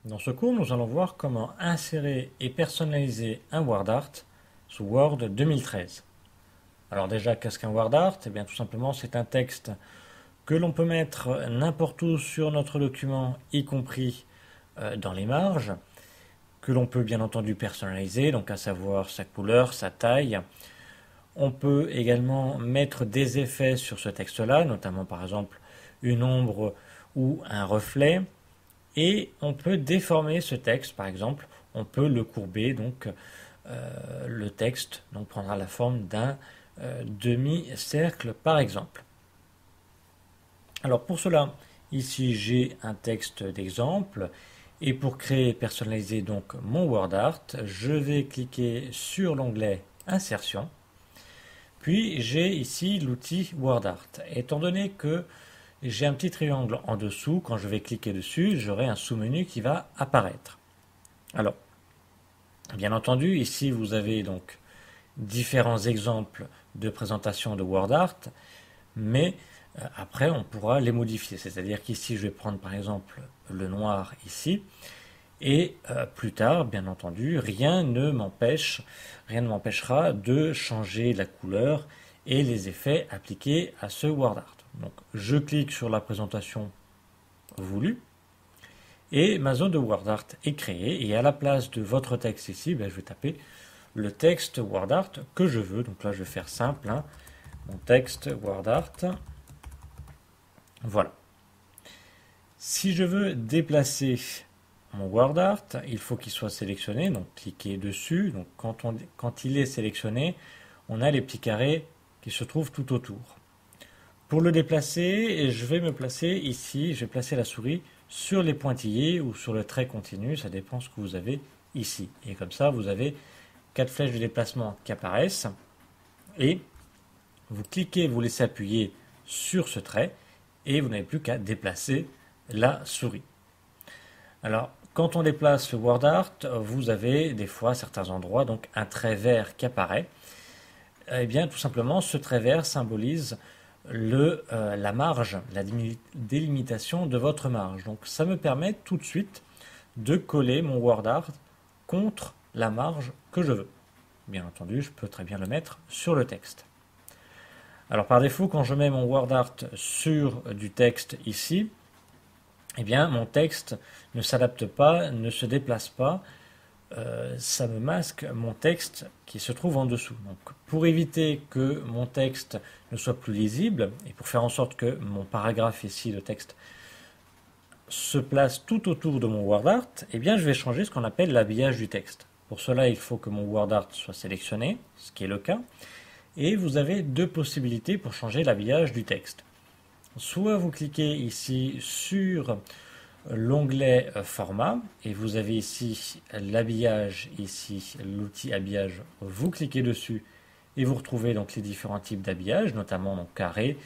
Dans ce cours, nous allons voir comment insérer et personnaliser un WordArt sous Word 2013. Alors déjà, qu'est-ce qu'un WordArt? Eh bien, tout simplement, c'est un texte que l'on peut mettre n'importe où sur notre document, y compris dans les marges, que l'on peut bien entendu personnaliser, donc à savoir sa couleur, sa taille. On peut également mettre des effets sur ce texte-là, notamment par exemple une ombre ou un reflet. Et on peut déformer ce texte, par exemple, on peut le courber, donc le texte donc, prendra la forme d'un demi-cercle, par exemple. Alors pour cela, ici j'ai un texte d'exemple, et pour créer et personnaliser donc mon WordArt, je vais cliquer sur l'onglet Insertion, puis j'ai ici l'outil WordArt. Étant donné que j'ai un petit triangle en dessous, quand je vais cliquer dessus, j'aurai un sous-menu qui va apparaître. Alors, bien entendu, ici vous avez donc différents exemples de présentation de WordArt, mais après on pourra les modifier. C'est-à-dire qu'ici je vais prendre par exemple le noir ici, et plus tard, bien entendu, rien ne m'empêchera de changer la couleur et les effets appliqués à ce WordArt. Donc je clique sur la présentation voulue et ma zone de WordArt est créée, et à la place de votre texte ici, je vais taper le texte WordArt que je veux. Donc là je vais faire simple, hein, mon texte WordArt. Voilà. Si je veux déplacer mon WordArt, il faut qu'il soit sélectionné, donc cliquez dessus. Donc quand il est sélectionné, on a les petits carrés qui se trouvent tout autour. Pour le déplacer, je vais me placer ici, je vais placer la souris sur les pointillés ou sur le trait continu, ça dépend ce que vous avez ici. Et comme ça, vous avez 4 flèches de déplacement qui apparaissent, et vous cliquez, vous laissez appuyer sur ce trait, et vous n'avez plus qu'à déplacer la souris. Alors, quand on déplace le WordArt, vous avez des fois, à certains endroits, donc un trait vert qui apparaît. Eh bien, tout simplement, ce trait vert symbolise la marge, la délimitation de votre marge. Donc, ça me permet tout de suite de coller mon WordArt contre la marge que je veux. Bien entendu, je peux très bien le mettre sur le texte. Alors, par défaut, quand je mets mon WordArt sur du texte ici, eh bien, mon texte ne s'adapte pas, ne se déplace pas. Ça me masque mon texte qui se trouve en dessous. Donc, pour éviter que mon texte ne soit plus lisible, et pour faire en sorte que mon paragraphe ici, le texte, se place tout autour de mon WordArt, eh bien, je vais changer ce qu'on appelle l'habillage du texte. Pour cela, il faut que mon WordArt soit sélectionné, ce qui est le cas, et vous avez deux possibilités pour changer l'habillage du texte. Soit vous cliquez ici sur l'onglet format, et vous avez ici l'habillage, ici l'outil habillage, vous cliquez dessus et vous retrouvez donc les différents types d'habillage, notamment donc carré,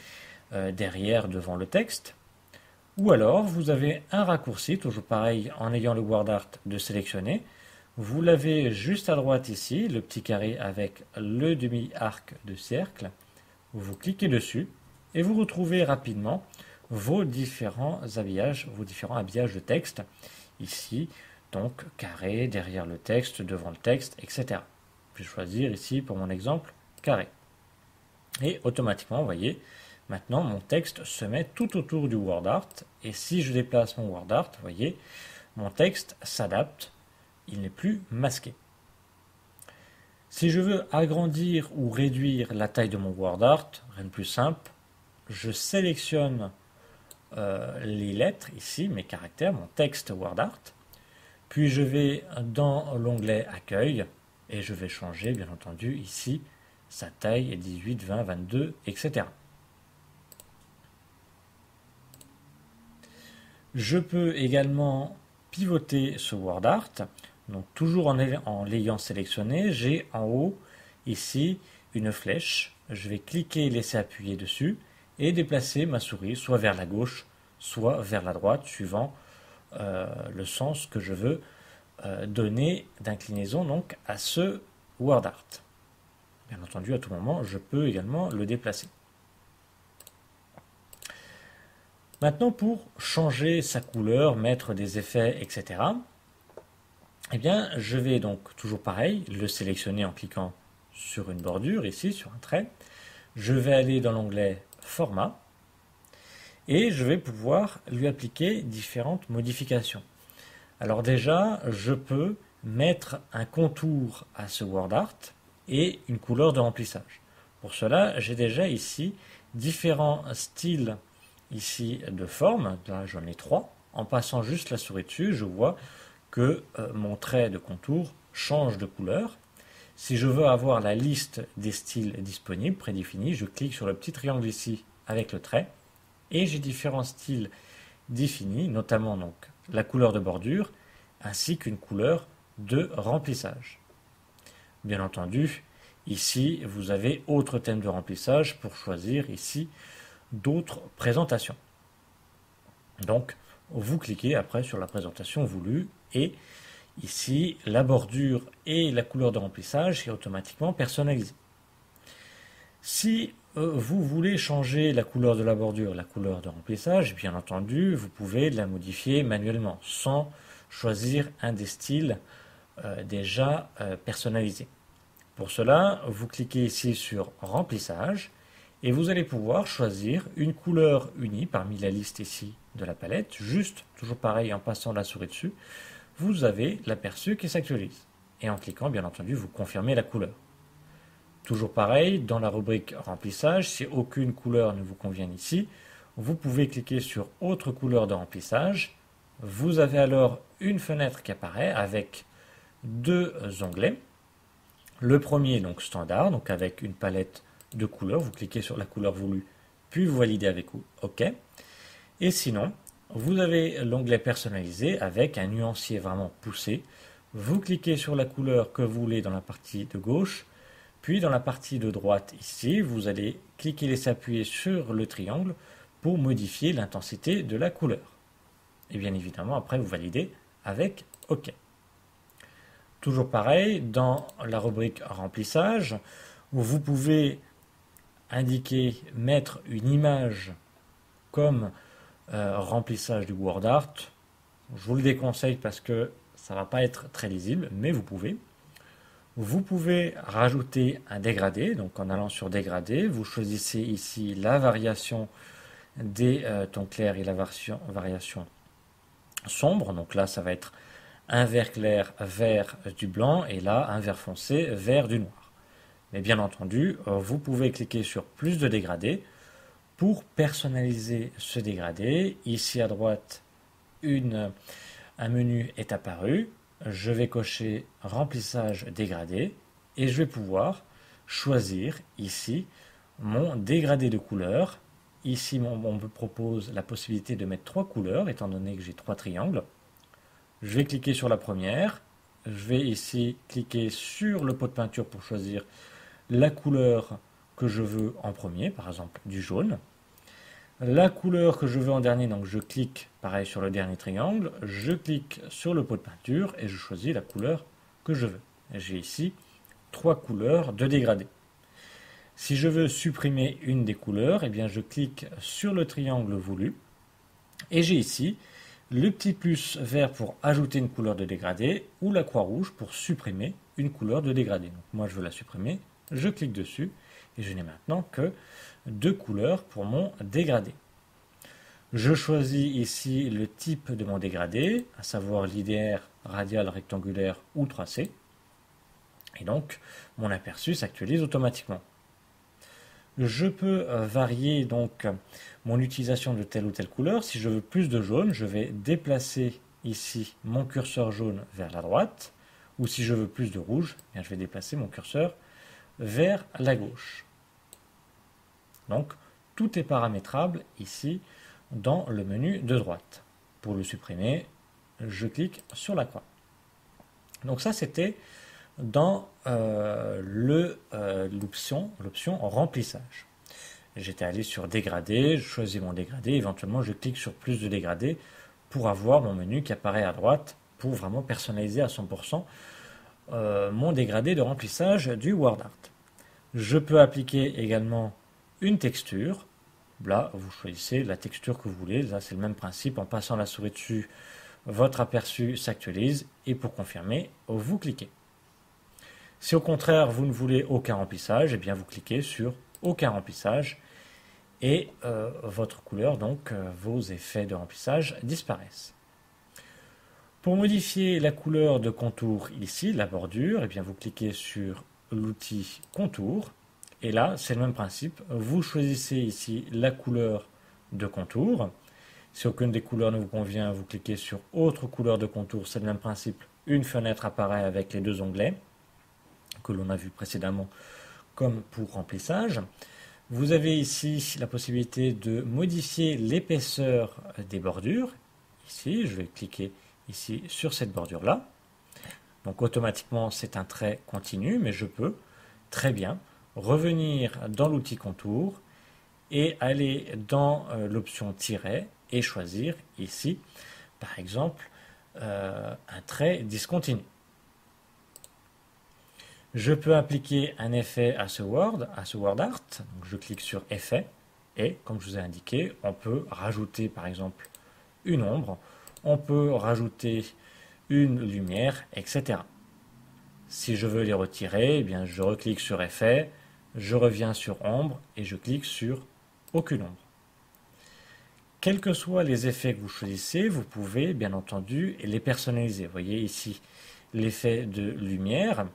derrière, devant le texte. Ou alors vous avez un raccourci, toujours pareil en ayant le WordArt de sélectionner, vous l'avez juste à droite ici, le petit carré avec le demi-arc de cercle, vous cliquez dessus et vous retrouvez rapidement vos différents habillages de texte. Ici, donc carré, derrière le texte, devant le texte, etc. Je vais choisir ici, pour mon exemple, carré. Et automatiquement, vous voyez, maintenant mon texte se met tout autour du WordArt. Et si je déplace mon WordArt, vous voyez, mon texte s'adapte, il n'est plus masqué. Si je veux agrandir ou réduire la taille de mon WordArt, rien de plus simple, je sélectionne les lettres, ici, mes caractères, mon texte WordArt, puis je vais dans l'onglet Accueil, et je vais changer, bien entendu, ici, sa taille est 18, 20, 22, etc. Je peux également pivoter ce WordArt, donc toujours en l'ayant sélectionné, j'ai en haut, ici, une flèche, je vais cliquer et laisser appuyer dessus, et déplacer ma souris soit vers la gauche, soit vers la droite, suivant le sens que je veux donner d'inclinaison donc à ce WordArt. Bien entendu, à tout moment, je peux également le déplacer. Maintenant, pour changer sa couleur, mettre des effets, etc., eh bien, je vais donc, toujours pareil, le sélectionner en cliquant sur une bordure, ici, sur un trait. Je vais aller dans l'onglet Format et je vais pouvoir lui appliquer différentes modifications. Alors déjà, je peux mettre un contour à ce WordArt et une couleur de remplissage. Pour cela, j'ai déjà ici différents styles ici de forme. Là, j'en ai 3. En passant juste la souris dessus, je vois que mon trait de contour change de couleur. Si je veux avoir la liste des styles disponibles, prédéfinis, je clique sur le petit triangle ici avec le trait et j'ai différents styles définis, notamment donc la couleur de bordure ainsi qu'une couleur de remplissage. Bien entendu, ici vous avez autre thème de remplissage pour choisir ici d'autres présentations. Donc vous cliquez après sur la présentation voulue et ici la bordure et la couleur de remplissage est automatiquement personnalisée. Si vous voulez changer la couleur de la bordure, la couleur de remplissage, bien entendu, vous pouvez la modifier manuellement sans choisir un des styles déjà personnalisés. Pour cela, vous cliquez ici sur remplissage et vous allez pouvoir choisir une couleur unie parmi la liste ici de la palette. Juste, toujours pareil, en passant la souris dessus, vous avez l'aperçu qui s'actualise. Et en cliquant, bien entendu, vous confirmez la couleur. Toujours pareil, dans la rubrique remplissage, si aucune couleur ne vous convient ici, vous pouvez cliquer sur autre couleur de remplissage. Vous avez alors une fenêtre qui apparaît avec deux onglets. Le premier, donc standard, donc avec une palette de couleurs. Vous cliquez sur la couleur voulue, puis vous validez avec OK. Et sinon, vous avez l'onglet personnalisé avec un nuancier vraiment poussé. Vous cliquez sur la couleur que vous voulez dans la partie de gauche. Puis dans la partie de droite ici, vous allez cliquer et laisser appuyer sur le triangle pour modifier l'intensité de la couleur. Et bien évidemment, après, vous validez avec OK. Toujours pareil, dans la rubrique remplissage, où vous pouvez indiquer, mettre une image comme remplissage du WordArt. Je vous le déconseille parce que ça ne va pas être très lisible, mais vous pouvez. Vous pouvez rajouter un dégradé, donc en allant sur dégradé, vous choisissez ici la variation des tons clairs et la variation sombre, donc là ça va être un vert clair, vert du blanc, et là un vert foncé, vert du noir. Mais bien entendu, vous pouvez cliquer sur plus de dégradés pour personnaliser ce dégradé. Ici à droite, un menu est apparu. Je vais cocher remplissage dégradé et je vais pouvoir choisir ici mon dégradé de couleur. Ici, on me propose la possibilité de mettre 3 couleurs, étant donné que j'ai 3 triangles. Je vais cliquer sur la première. Je vais ici cliquer sur le pot de peinture pour choisir la couleur que je veux en premier, par exemple du jaune. La couleur que je veux en dernier, donc je clique pareil sur le dernier triangle, je clique sur le pot de peinture et je choisis la couleur que je veux. J'ai ici 3 couleurs de dégradé. Si je veux supprimer une des couleurs, eh bien je clique sur le triangle voulu et j'ai ici le petit plus vert pour ajouter une couleur de dégradé ou la croix rouge pour supprimer une couleur de dégradé. Donc moi je veux la supprimer, je clique dessus et je n'ai maintenant que 2 couleurs pour mon dégradé. Je choisis ici le type de mon dégradé, à savoir linéaire, radial, rectangulaire ou tracé. Et donc, mon aperçu s'actualise automatiquement. Je peux varier donc mon utilisation de telle ou telle couleur. Si je veux plus de jaune, je vais déplacer ici mon curseur jaune vers la droite. Ou si je veux plus de rouge, je vais déplacer mon curseur vers la gauche. Donc, tout est paramétrable ici dans le menu de droite. Pour le supprimer, je clique sur la croix. Donc ça, c'était dans l'option remplissage. J'étais allé sur dégradé, je choisis mon dégradé, éventuellement je clique sur plus de dégradé pour avoir mon menu qui apparaît à droite pour vraiment personnaliser à 100% mon dégradé de remplissage du WordArt. Je peux appliquer également une texture. Là, vous choisissez la texture que vous voulez. Là, c'est le même principe. En passant la souris dessus, votre aperçu s'actualise et pour confirmer, vous cliquez. Si au contraire, vous ne voulez aucun remplissage, eh bien vous cliquez sur aucun remplissage et votre couleur, donc vos effets de remplissage disparaissent. Pour modifier la couleur de contour ici, la bordure, eh bien vous cliquez sur l'outil contour et là c'est le même principe. Vous choisissez ici la couleur de contour. Si aucune des couleurs ne vous convient, vous cliquez sur autre couleur de contour, c'est le même principe. Une fenêtre apparaît avec les deux onglets que l'on a vu précédemment comme pour remplissage. Vous avez ici la possibilité de modifier l'épaisseur des bordures. Ici, je vais cliquer ici sur cette bordure-là. Donc automatiquement, c'est un trait continu, mais je peux très bien revenir dans l'outil contour et aller dans l'option tiret et choisir ici, par exemple, un trait discontinu. Je peux appliquer un effet à ce word art. Donc je clique sur effet et comme je vous ai indiqué, on peut rajouter par exemple une ombre, on peut rajouter une lumière, etc. Si je veux les retirer, eh bien je reclique sur effet, je reviens sur ombre et je clique sur aucune ombre. Quels que soient les effets que vous choisissez, vous pouvez bien entendu les personnaliser. Vous voyez ici l'effet de lumière.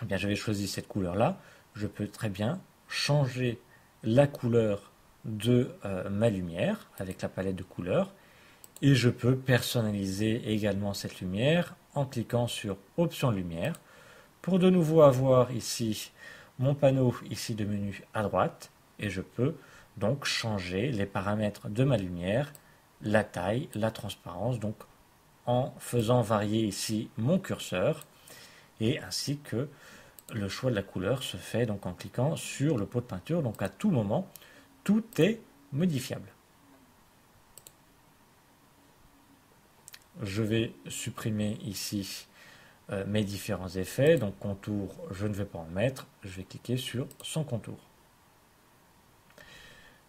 Eh bien, j'avais choisi cette couleur-là. Je peux très bien changer la couleur de ma lumière avec la palette de couleurs. Et je peux personnaliser également cette lumière en cliquant sur Options lumière pour de nouveau avoir ici mon panneau ici de menu à droite. Et je peux donc changer les paramètres de ma lumière, la taille, la transparence, donc en faisant varier ici mon curseur et ainsi que le choix de la couleur se fait donc en cliquant sur le pot de peinture. Donc à tout moment, tout est modifiable. Je vais supprimer ici mes différents effets. Donc contour, je ne vais pas en mettre. Je vais cliquer sur sans contour.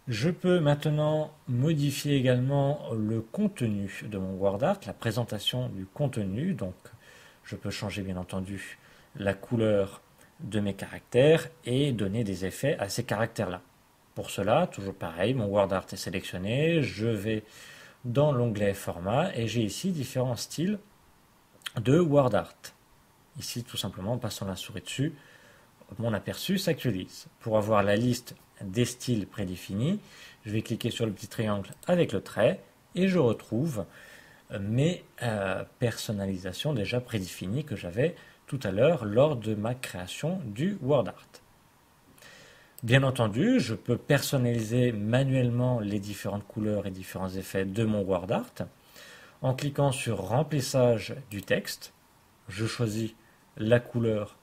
Je peux maintenant modifier également le contenu de mon word art, la présentation du contenu. Donc je peux changer bien entendu la couleur de mes caractères et donner des effets à ces caractères-là. Pour cela, toujours pareil, mon word art est sélectionné, je vais dans l'onglet format et j'ai ici différents styles de word art. Ici, tout simplement, en passant la souris dessus, mon aperçu s'actualise. Pour avoir la liste des styles prédéfinis, je vais cliquer sur le petit triangle avec le trait et je retrouve mes personnalisations déjà prédéfinies que j'avais tout à l'heure lors de ma création du word art. Bien entendu, je peux personnaliser manuellement les différentes couleurs et différents effets de mon word art. En cliquant sur remplissage du texte, je choisis la couleur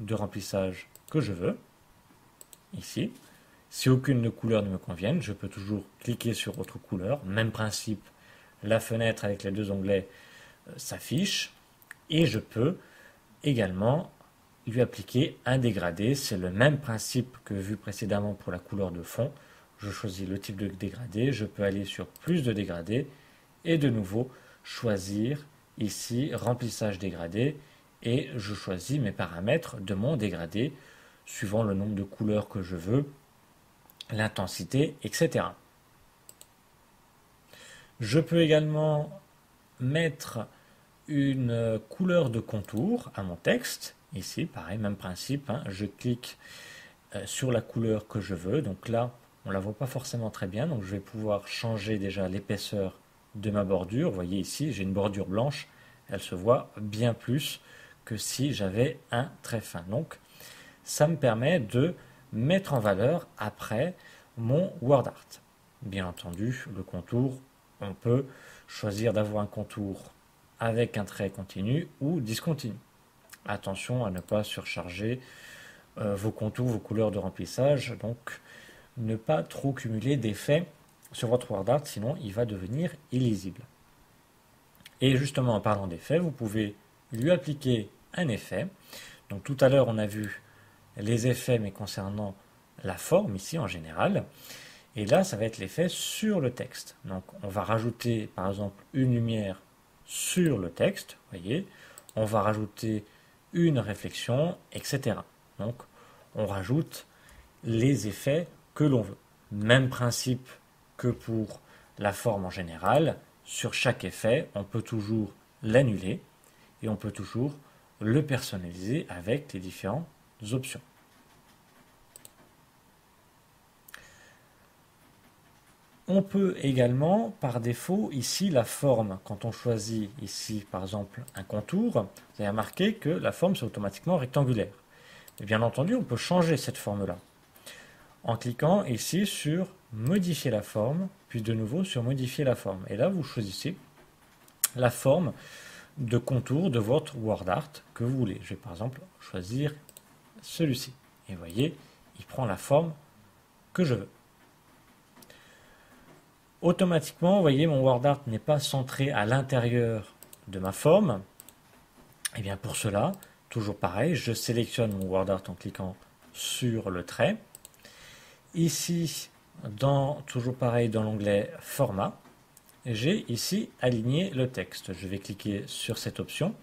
de remplissage que je veux, ici. Si aucune couleur ne me convienne, je peux toujours cliquer sur autre couleur. Même principe, la fenêtre avec les deux onglets s'affiche et je peux également lui appliquer un dégradé. C'est le même principe que vu précédemment pour la couleur de fond. Je choisis le type de dégradé, je peux aller sur plus de dégradé et de nouveau choisir ici remplissage dégradé et je choisis mes paramètres de mon dégradé suivant le nombre de couleurs que je veux, l'intensité, etc. Je peux également mettre une couleur de contour à mon texte. Ici, pareil, même principe, je clique sur la couleur que je veux. Donc là, on ne la voit pas forcément très bien. Donc je vais pouvoir changer déjà l'épaisseur de ma bordure. Vous voyez ici, j'ai une bordure blanche. Elle se voit bien plus que si j'avais un trait fin. Donc ça me permet de mettre en valeur après mon word art. Bien entendu, le contour, on peut choisir d'avoir un contour avec un trait continu ou discontinu. Attention à ne pas surcharger vos contours, vos couleurs de remplissage, donc ne pas trop cumuler d'effets sur votre word art, sinon il va devenir illisible. Et justement en parlant d'effets, vous pouvez lui appliquer un effet. Donc tout à l'heure on a vu les effets mais concernant la forme ici en général. Et là, ça va être l'effet sur le texte. Donc, on va rajouter, par exemple, une lumière sur le texte, voyez. On va rajouter une réflexion, etc. Donc, on rajoute les effets que l'on veut. Même principe que pour la forme en général. Sur chaque effet, on peut toujours l'annuler et on peut toujours le personnaliser avec les différentes options. On peut également, par défaut, ici, la forme, quand on choisit ici, par exemple, un contour, vous avez remarqué que la forme, c'est automatiquement rectangulaire. Et bien entendu, on peut changer cette forme-là en cliquant ici sur modifier la forme, puis de nouveau sur modifier la forme. Et là, vous choisissez la forme de contour de votre WordArt que vous voulez. Je vais par exemple choisir celui-ci. Et vous voyez, il prend la forme que je veux. Automatiquement, vous voyez, mon WordArt n'est pas centré à l'intérieur de ma forme. Et bien pour cela, toujours pareil, je sélectionne mon WordArt en cliquant sur le trait. Ici, toujours pareil, dans l'onglet Format, j'ai ici aligné le texte. Je vais cliquer sur cette option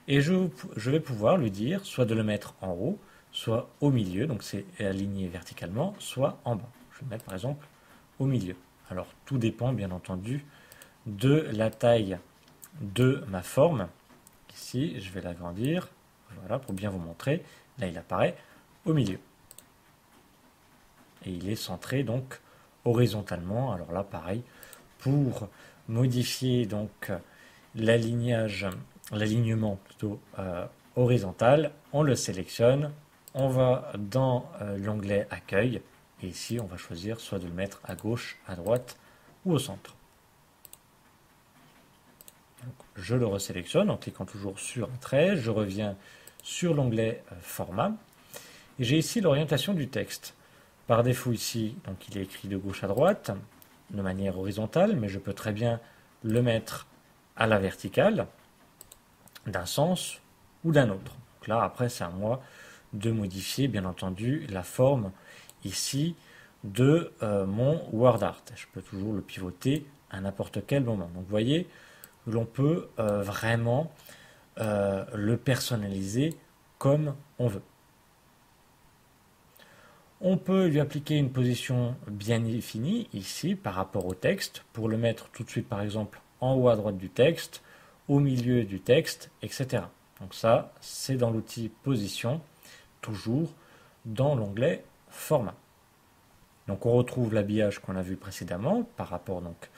et je vais pouvoir lui dire soit de le mettre en haut, soit au milieu, donc c'est aligné verticalement, soit en bas. Je vais le mettre par exemple au milieu. Alors tout dépend bien entendu de la taille de ma forme. Ici, je vais l'agrandir, voilà, pour bien vous montrer. Là, il apparaît au milieu. Et il est centré donc horizontalement. Alors là, pareil, pour modifier donc l'alignement plutôt horizontal, on le sélectionne, on va dans l'onglet Accueil, et ici on va choisir soit de le mettre à gauche, à droite ou au centre. Donc, je le resélectionne en cliquant toujours sur un trait, je reviens sur l'onglet Format, et j'ai ici l'orientation du texte. Par défaut ici, donc il est écrit de gauche à droite, de manière horizontale, mais je peux très bien le mettre à la verticale, d'un sens ou d'un autre. Donc là, après, c'est à moi de modifier, bien entendu, la forme ici de mon WordArt. Je peux toujours le pivoter à n'importe quel moment. Donc vous voyez, l'on peut vraiment le personnaliser comme on veut. On peut lui appliquer une position bien définie ici par rapport au texte pour le mettre tout de suite par exemple en haut à droite du texte, au milieu du texte, etc. Donc ça, c'est dans l'outil position, toujours dans l'onglet format. Donc on retrouve l'habillage qu'on a vu précédemment par rapport donc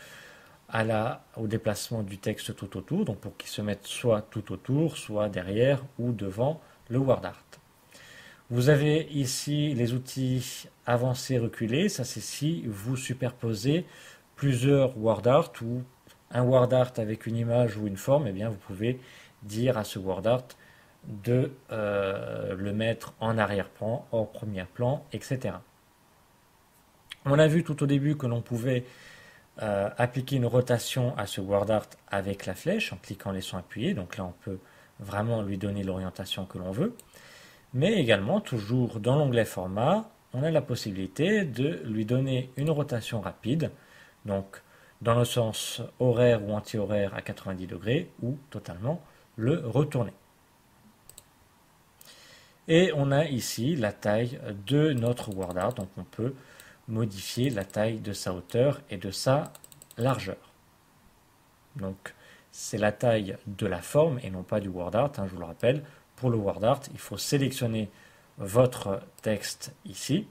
au déplacement du texte tout autour, donc pour qu'il se mette soit tout autour, soit derrière ou devant le WordArt. Vous avez ici les outils avancés, reculés. Ça, c'est si vous superposez plusieurs WordArt ou un WordArt avec une image ou une forme. Eh bien, vous pouvez dire à ce WordArt de le mettre en arrière-plan, en premier-plan, etc. On a vu tout au début que l'on pouvait appliquer une rotation à ce WordArt avec la flèche en cliquant laissant appuyer. Donc là, on peut vraiment lui donner l'orientation que l'on veut. Mais également, toujours dans l'onglet format, on a la possibilité de lui donner une rotation rapide, donc dans le sens horaire ou anti-horaire à 90 degrés, ou totalement le retourner. Et on a ici la taille de notre WordArt, donc on peut modifier la taille de sa hauteur et de sa largeur. Donc c'est la taille de la forme et non pas du WordArt, je vous le rappelle. Pour le WordArt, il faut sélectionner votre texte ici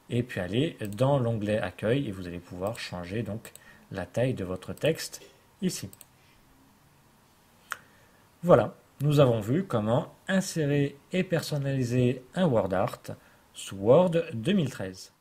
et puis aller dans l'onglet Accueil et vous allez pouvoir changer donc la taille de votre texte ici. Voilà, nous avons vu comment insérer et personnaliser un WordArt sous Word 2013.